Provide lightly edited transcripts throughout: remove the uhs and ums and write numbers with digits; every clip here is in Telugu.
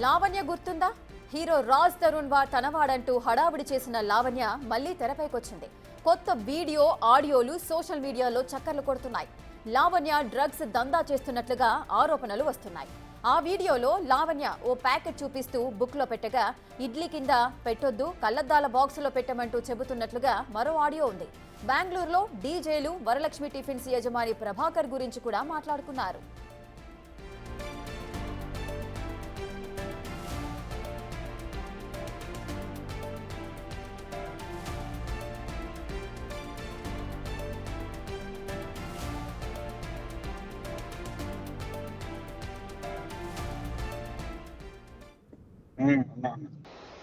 లావణ్య గుర్తుందా? హీరో రాజ్ తరుణ్ తనవాడంటూ హడావిడి చేసిన లావణ్య మళ్లీ తెరపైకొచ్చింది. కొత్త వీడియో, ఆడియోలు సోషల్ మీడియాలో చక్కర్లు కొడుతున్నాయి. లావణ్య డ్రగ్స్ దందా చేస్తున్నట్లుగా ఆరోపణలు వస్తున్నాయి. ఆ వీడియోలో లావణ్య ఓ ప్యాకెట్ చూపిస్తూ బుక్లో పెట్టగా ఇడ్లీ కింద పెట్టొద్దు, కళ్లద్దాల బాక్సులో పెట్టమంటూ చెబుతున్నట్లుగా మరో ఆడియో ఉంది. బెంగళూరులో డీజేలు వరలక్ష్మి టిఫిన్స్ యజమాని ప్రభాకర్ గురించి కూడా మాట్లాడుకున్నారు.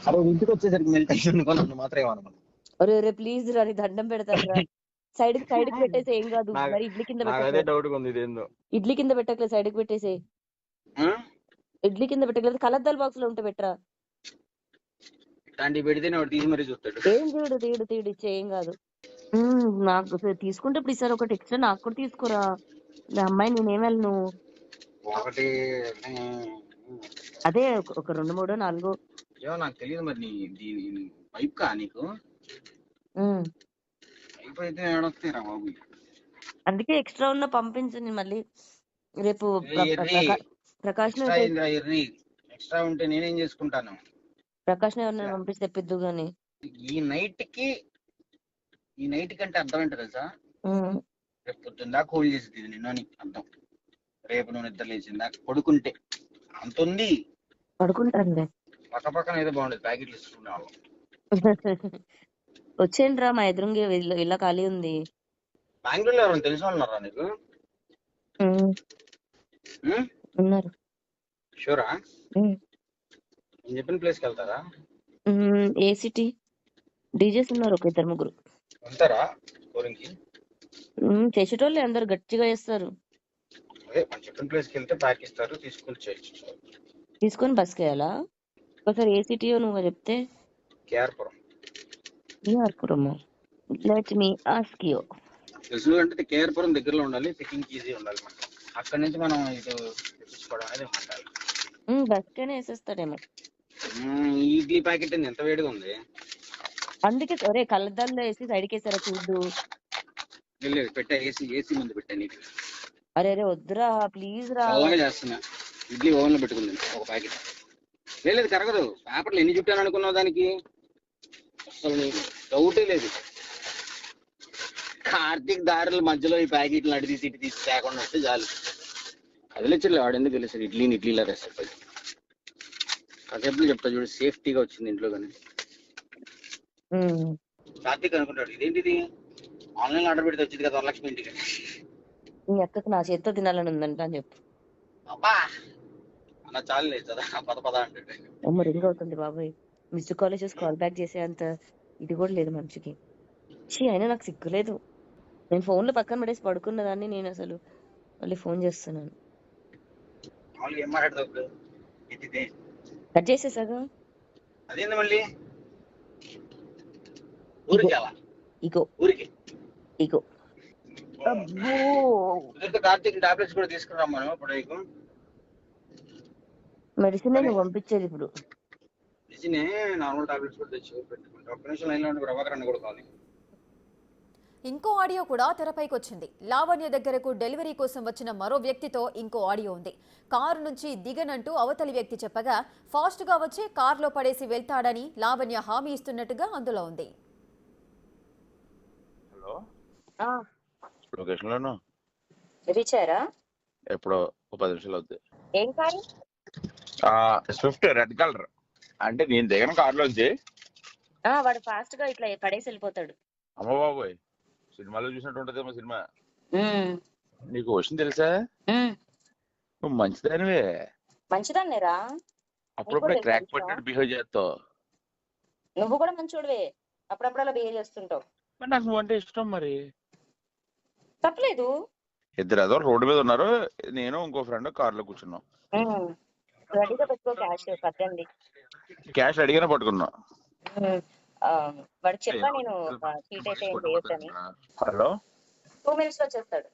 అరే ఇంటికి వచ్చేసరికి మెల్ట్ అయిపోయింది మాత్రం ఏమన్నా. అరే రే ప్లీజ్ రాని దండం పెడతాను. సైడ్ కి పెట్టేసి ఏం కాదు. మరి ఇడ్లీ కింద ఇడ్లీ కింద పెట్టకలేదు, సైడ్ కి పెట్టేసి ఇడ్లీ కింద పెట్టకలేదు, కలద్దాల బాక్స్ లో ఉంటే పెట్టరా. ఏం తీడు ఇచ్చే ఏం కాదు. నాకు తీసుకుంటే ఇప్పుడు ఈసారి ఒకటి ఎక్స్ట్రా నాకు కూడా తీసుకోరా. అమ్మాయి నేనేం వెళ్ళను. అదే ఒక 2, 3, 4 నాకు తెలియదు. మరి పైప్ కా నీకు పైప్ అయితే ఏడొస్తాయిరా బాబు. అందుకే ఎక్స్ట్రా ఉన్న పంపించండి. మళ్ళీ రేపు ప్రకాష్ ఎక్స్ట్రా ఉంటే నేనేం చేసుకుంటాను. ప్రకాష్ ఎవరిని పంపిస్తే తెప్పిద్దు గాని ఈ నైట్ కి అంటే అర్థం ఏంటో తెలుసా? రేపు పొద్దున్న కూల్ చేసింది నిన్న అర్థం. రేపు నువ్వు నిద్ర లేచిందా పడుకుంటే అంత ఉంది. పడుకుంటాను పక్క పక్కన ఏదో బాగుండేది ప్యాకెట్లు ఇస్తుకునే వాళ్ళం. వచ్చేయండి రా, మా ఎదురుంగే ఇలా ఖాళీ ఉంది. బెంగళూరులో ఎవరైనా తెలిసిన వాళ్ళు ఉన్నారా నీకు? ఉన్నారు. షూరా? నేను చెప్పిన ప్లేస్కి వెళ్తారా? ఏ సిటీ? డీజేస్ ఉన్నారు ఒక 2, 3. వెళ్తారా స్కోరింగ్కి? చేసేటోళ్ళే అందరు గట్టిగా చేస్తారు. అదే మనం చెప్పిన ప్లేస్కి వెళ్తే ప్యాక్ ఇస్తారు, తీసుకొని బస్కి వెళ్ళాలా? ఒకసారి ఏ సిటీయో నువ్వు చెప్తే. KR Puram. Let me ask you. తెలుసు అంటే కేఆర్పురం దగ్గరలో ఉండాలి, పికింగ్ ఈజీ ఉండాలి. మనకి అక్కడ నుంచి మనం ఇటు తెప్పించుకోవడం అనేది ఉండాలి. బస్కనే వేసేస్తాడేమో. ఇడ్లీ ప్యాకెట్ ఎంత వేడిగా ఉంది. అందుకే ఒరే కళ్ళద్దాల్లో వేసి సైడ్కి వేసారా చూడు. పెట్టా ఏసీ ముందు పెట్టా నీకు. అరే వద్దురా ప్లీజ్ రా. అలాగే చేస్తున్నా. ఇడ్లీ ఓవెన్ లో పెట్టుకుంది ఒక ప్యాకెట్. లేదు కరగదు. పేపర్లు ఎన్ని చుట్టాను అనుకున్నావు దానికి? అసలు డౌటే లేదు. కార్తీక్ దారుల మధ్యలో ఈ ప్యాకెట్లు అడి తీసి ఇటు తీసి తేకుండా వస్తే చాలు. కదిలిచ్చలే వాడు ఎందుకు తెలిసాడు. ఇడ్లీలా వేస్తాడు. కాసేపు చెప్తా చూడు, సేఫ్టీగా వచ్చింది ఇంట్లో. కానీ కార్తీక్ అనుకుంటాడు ఇదేంటిది ఆన్లైన్ ఆర్డర్ పెడితే వచ్చింది కదా వరలక్ష్మి ఇంటికి. నీ అక్కకు నా చేత్తో తినాలని ఉందంట అని చెప్పు. అబ్బా అన్న చాలు లేదు పద అంటే రింగ్ అవుతుంది బాబాయ్. మిస్డ్ కాలేజెస్ కాల్ బ్యాక్ చేసే అంత ఇది కూడా లేదు మనిషికి. అయినా నాకు సిగ్గులేదు. నేను ఫోన్ లో పక్కన పడేసి పడుకున్న దాన్ని నేను అసలు మళ్ళీ ఫోన్ చేస్తున్నాను. కట్ చేసేసాగా. అదేంది మళ్ళీ ఇగో కార్తీక్ టాబ్లెట్స్ కూడా తీసుకురామ్మా. ఇప్పుడు మెడిసిన్ నువ్వు పంపించేది ఇప్పుడు. మెడిసిన్ నార్మల్ టాబ్లెట్స్ కూడా తెచ్చి పెట్టుకుంటా. ఒక్క నిమిషం లైన్లో ఉండి ప్రభాకర్ అన్న కూడా కావాలి. ఇంకో ఆడియో కూడా తెరపైకొచ్చింది. లావణ్య దగ్గరకు డెలివరీ కోసం వచ్చిన మరో వ్యక్తితో ఇంకో ఆడియో ఉంది. కారు నుంచి దిగనంటూ అవతలి వ్యక్తి చెప్పగా ఫాస్ట్ గా వచ్చి కారులో పడేసి వెళ్తాడని లావణ్య హామీ ఇస్తున్నట్టుగా అందులో ఉంది. ఎప్పుడో 10 నిమిషాలు అవుతుంది. ఏం కారు? Swift red colour. అంటే నేను దిగన కారులోంచి వాడు ఫాస్ట్ గా ఇట్లా పడేసి వెళ్ళిపోతాడు. అమ్మ బాబోయ్, సినిమాలో చూసినట్టు ఉంటదేమో సినిమా. నీకు విషయం తెలుసా? నువ్వు మంచిదానివే. మంచిదాన్నేరా. అప్పుడప్పుడే క్రాక్ పట్టినట్టు బిహేవ్ చేస్తావు. నువ్వు కూడా మంచోడివే, అప్పుడప్పుడు అలా బిహేవ్ చేస్తుంటావు. నాకు నువ్వు అంటే ఇష్టం. మరి తప్పలేదు. ఇద్దరు ఏదో రోడ్డు మీద ఉన్నారు, నేను ఇంకో ఫ్రెండ్ కారులో కూర్చున్నాం. రెడీగా పెట్టుకో. క్యాష్ అడిగినా పట్టుకున్నా. వాడు చెప్పా నేను చీట్ అయితే ఏం చేయొద్దని. హలో 2 minutes లో వచ్చేస్తాడు.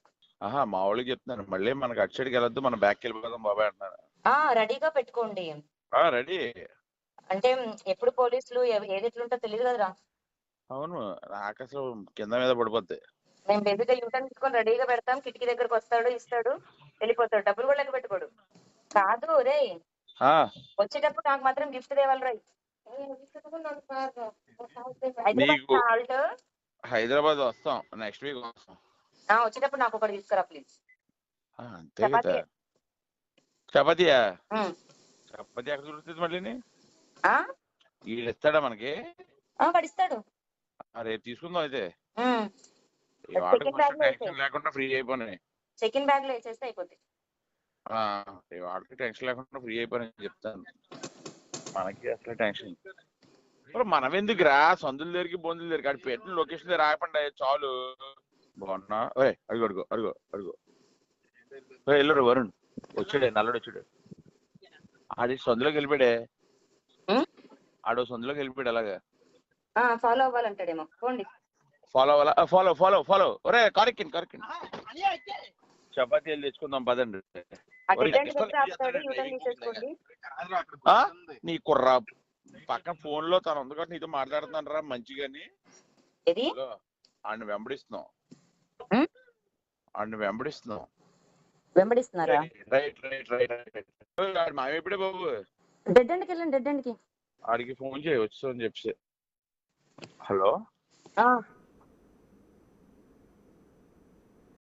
మా వాళ్ళకి చెప్తున్నాను, మళ్ళీ మనకి అటు సైడ్కి వెళ్ళొద్దు, మన బ్యాక్ వెళ్ళిపోదాం బాబాయ్ అంటున్నాను. రెడీగా పెట్టుకోండి. రెడీ. అంటే ఎప్పుడు పోలీసులు ఏది ఎట్లుంటో తెలియదు కదరా. అవును, నాకు అసలు కింద మీద పడిపోద్ది. మేము బేబీగా యూటర్న్ తీసుకొని రెడీగా పెడతాం, కిటికీ దగ్గరకు వస్తాడు, ఇస్తాడు, వెళ్ళిపోతాడు, డబ్బులు కూడా లెక్క పెట్టుకోడు. కాదు రే, వచ్చేటప్పుడు నాకు మాత్రం గిఫ్ట్ తేవాలి రై. నీకు సాల్ట్ హైదరాబాద్ వస్తాం, నెక్స్ట్ వీక్ వస్తాం. వచ్చేటప్పుడు నాకు ఒకటి తీసుకురా ప్లీజ్. అంతే కదా. చపాతీయా? చపాతీ ఎక్కడ దొరుకుతుంది మళ్ళీ? వీళ్ళు ఇస్తాడా మనకి? వాడు ఇస్తాడు. రేపు తీసుకుందాం అయితే. సెకండ్ బ్యాగ్ లో టెన్షన్ లేకుండా ఫ్రీ అయిపోయినాయి. సెకండ్ బ్యాగ్ లో వేసేస్తే అయిపోద్ది. వాళ్ళకి టెన్షన్ లేకుండా ఫ్రీ అయిపోయినాయి చెప్తాను. మనకి అసలు టెన్షన్. మనం ఎందుకురా సందుల దగ్గరికి బొందుల దగ్గరికి అటు పెట్టిన లొకేషన్ దగ్గర రాయపండి చాలు. బాగున్నా అడుగు అడుగు అడుగు అడుగు. వెళ్ళరు వరుణ్ వచ్చాడే, నల్లడు వచ్చాడు. ఆడి సందులోకి వెళ్ళిపోయాడే, ఆడు సందులోకి వెళ్ళిపోయాడు. అలాగా ఫాలో అవ్వాలంటాడేమో. పోండి, ఫాలో అవ్వాలా? Follow follow follow. ఒరే కరెక్ట్ కరెక్ట్. చపాతీలు తెచ్చుకుందాం పదండి. నీ కుర్రా పక్కన ఫోన్ లో తను ఉంది కాబట్టి నీతో మాట్లాడుతున్నాను రా మంచిగాని. ఆడిని వెంబడిస్తున్నాం, ఆడిని వెంబడిస్తున్నాం. వెంబడిస్తున్నారా? Right right right right. మావి ఎప్పుడే బాబు? డెడ్ ఎండ్కి వెళ్ళండి, డెడ్ ఎండ్కి. ఆడికి ఫోన్ చేయి వచ్చి అని చెప్పి. హలో